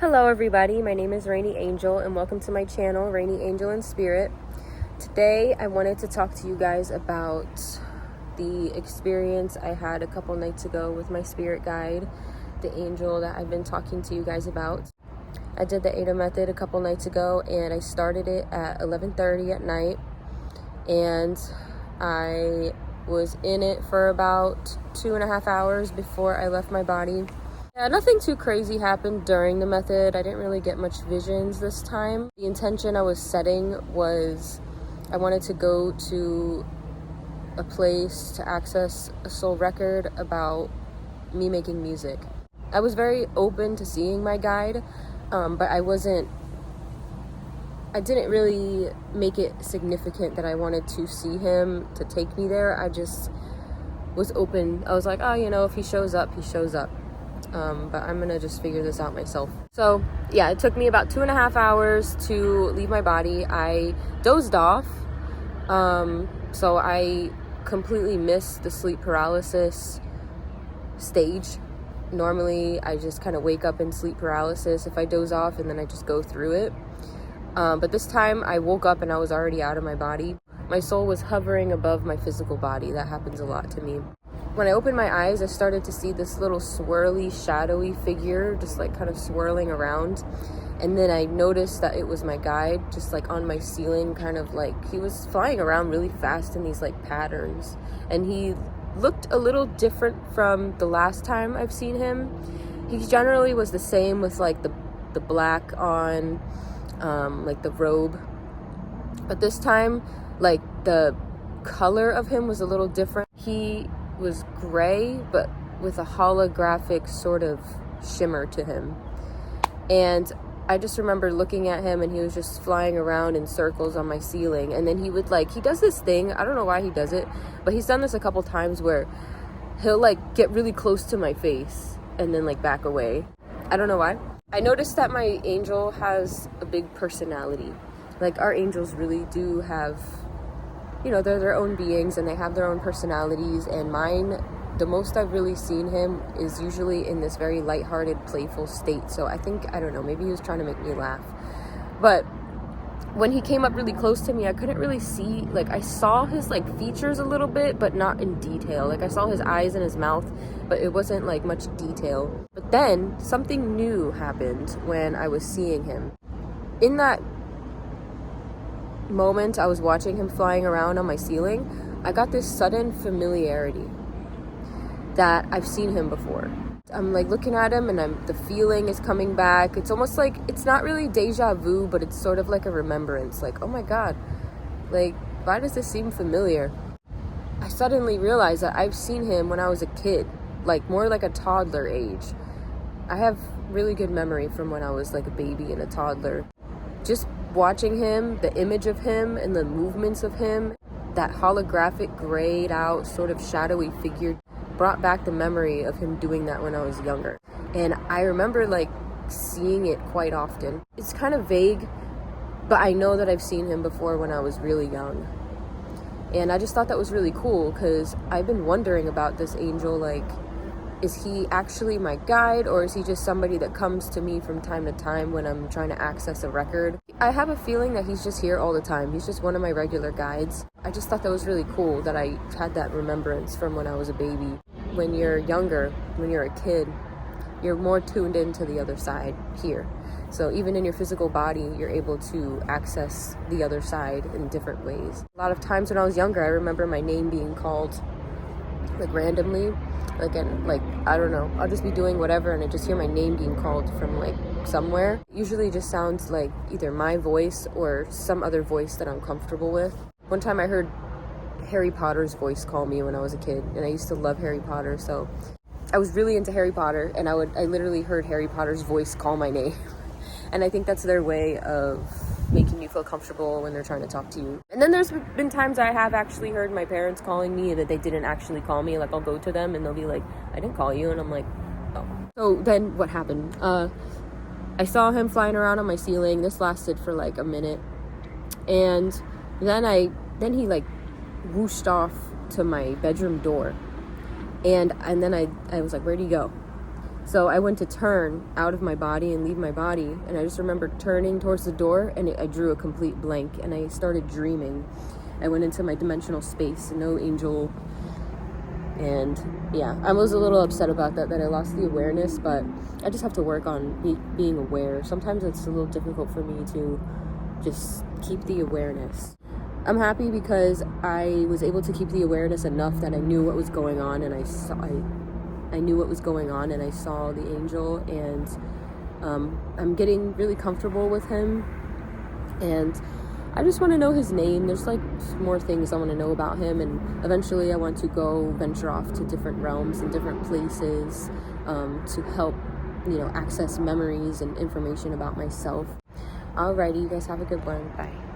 Hello everybody, my name is Rainy Angel and welcome to my channel, Rainy Angel in Spirit. Today I wanted to talk to you guys about the experience I had a couple nights ago with my spirit guide, the angel that I've been talking to you guys about. I did the Ada method a couple nights ago and I started it at 11:30 at night, and I was in it for about 2.5 hours before I left my body. Yeah, nothing too crazy happened during the method. I didn't really get much visions this time. The intention I was setting was I wanted to go to a place to access a soul record about me making music. I was very open to seeing my guide, but I didn't really make it significant that I wanted to see him to take me there. I just was open. I was like, oh, if he shows up, he shows up. But I'm gonna just figure this out myself. So yeah, it took me about 2.5 hours to leave my body. I dozed off, so I completely missed the sleep paralysis stage. Normally I just kind of wake up in sleep paralysis if I doze off, and then I just go through it. But this time I woke up and I was already out of my body. My soul was hovering above my physical body. That happens a lot to me. When I opened my eyes, I started to see this little swirly, shadowy figure just like kind of swirling around. And then I noticed that it was my guide, just like on my ceiling, kind of like he was flying around really fast in these like patterns. And he looked a little different from the last time I've seen him. He generally was the same with like the black on, like the robe. But this time, like the color of him was a little different. He was gray, but with a holographic sort of shimmer to him. And I just remember looking at him and he was just flying around in circles on my ceiling. And then he would he does this thing, I don't know why he does it, but he's done this a couple times where he'll get really close to my face and then back away. I don't know why. I noticed that my angel has a big personality. Our angels really do have, they're their own beings and they have their own personalities, and mine, the most I've really seen him is usually in this very lighthearted, playful state. So I don't know, maybe he was trying to make me laugh. But when he came up really close to me, I couldn't really see, I saw his features a little bit, but not in detail. I saw his eyes and his mouth, but it wasn't much detail. But then something new happened when I was seeing him. In that moment I was watching him flying around on my ceiling, I got this sudden familiarity that I've seen him before. I'm looking at him and the feeling is coming back. It's almost it's not really deja vu, but it's sort of like a remembrance. Oh my God, why does this seem familiar? I suddenly realized that I've seen him when I was a kid, more like a toddler age. I have really good memory from when I was a baby and a toddler. Just watching him, the image of him and the movements of him, that holographic grayed out sort of shadowy figure brought back the memory of him doing that when I was younger. And I remember seeing it quite often. It's kind of vague, but I know that I've seen him before when I was really young. And I just thought that was really cool because I've been wondering about this angel, is he actually my guide, or is he just somebody that comes to me from time to time when I'm trying to access a record? I have a feeling that he's just here all the time. He's just one of my regular guides. I just thought that was really cool that I had that remembrance from when I was a baby. When you're younger, when you're a kid, you're more tuned into the other side here. So even in your physical body, you're able to access the other side in different ways. A lot of times when I was younger, I remember my name being called randomly. I don't know, I'll just be doing whatever and I just hear my name being called from somewhere. Usually just sounds like either my voice or some other voice that I'm comfortable with. One time I heard Harry Potter's voice call me when I was a kid, and I used to love Harry Potter, so I was really into Harry Potter, and I literally heard Harry Potter's voice call my name. And I think that's their way of making you feel comfortable when they're trying to talk to you. And then there's been times I have actually heard my parents calling me that they didn't actually call me. I'll go to them and they'll be like, I didn't call you. And I'm like, oh. So then what happened? I saw him flying around on my ceiling. This lasted for a minute. And then he whooshed off to my bedroom door. And then I was like, where'd he go? So I went to turn out of my body and leave my body, and I just remember turning towards the door, and I drew a complete blank, and I started dreaming. I went into my dimensional space, no angel. And yeah, I was a little upset about that I lost the awareness, but I just have to work on being aware. Sometimes it's a little difficult for me to just keep the awareness. I'm happy because I was able to keep the awareness enough that I knew what was going on, and I knew what was going on, and I saw the angel, and I'm getting really comfortable with him, and I just want to know his name. There's like more things I want to know about him, and eventually I want to go venture off to different realms and different places to help, access memories and information about myself. Alrighty, you guys have a good one. Bye.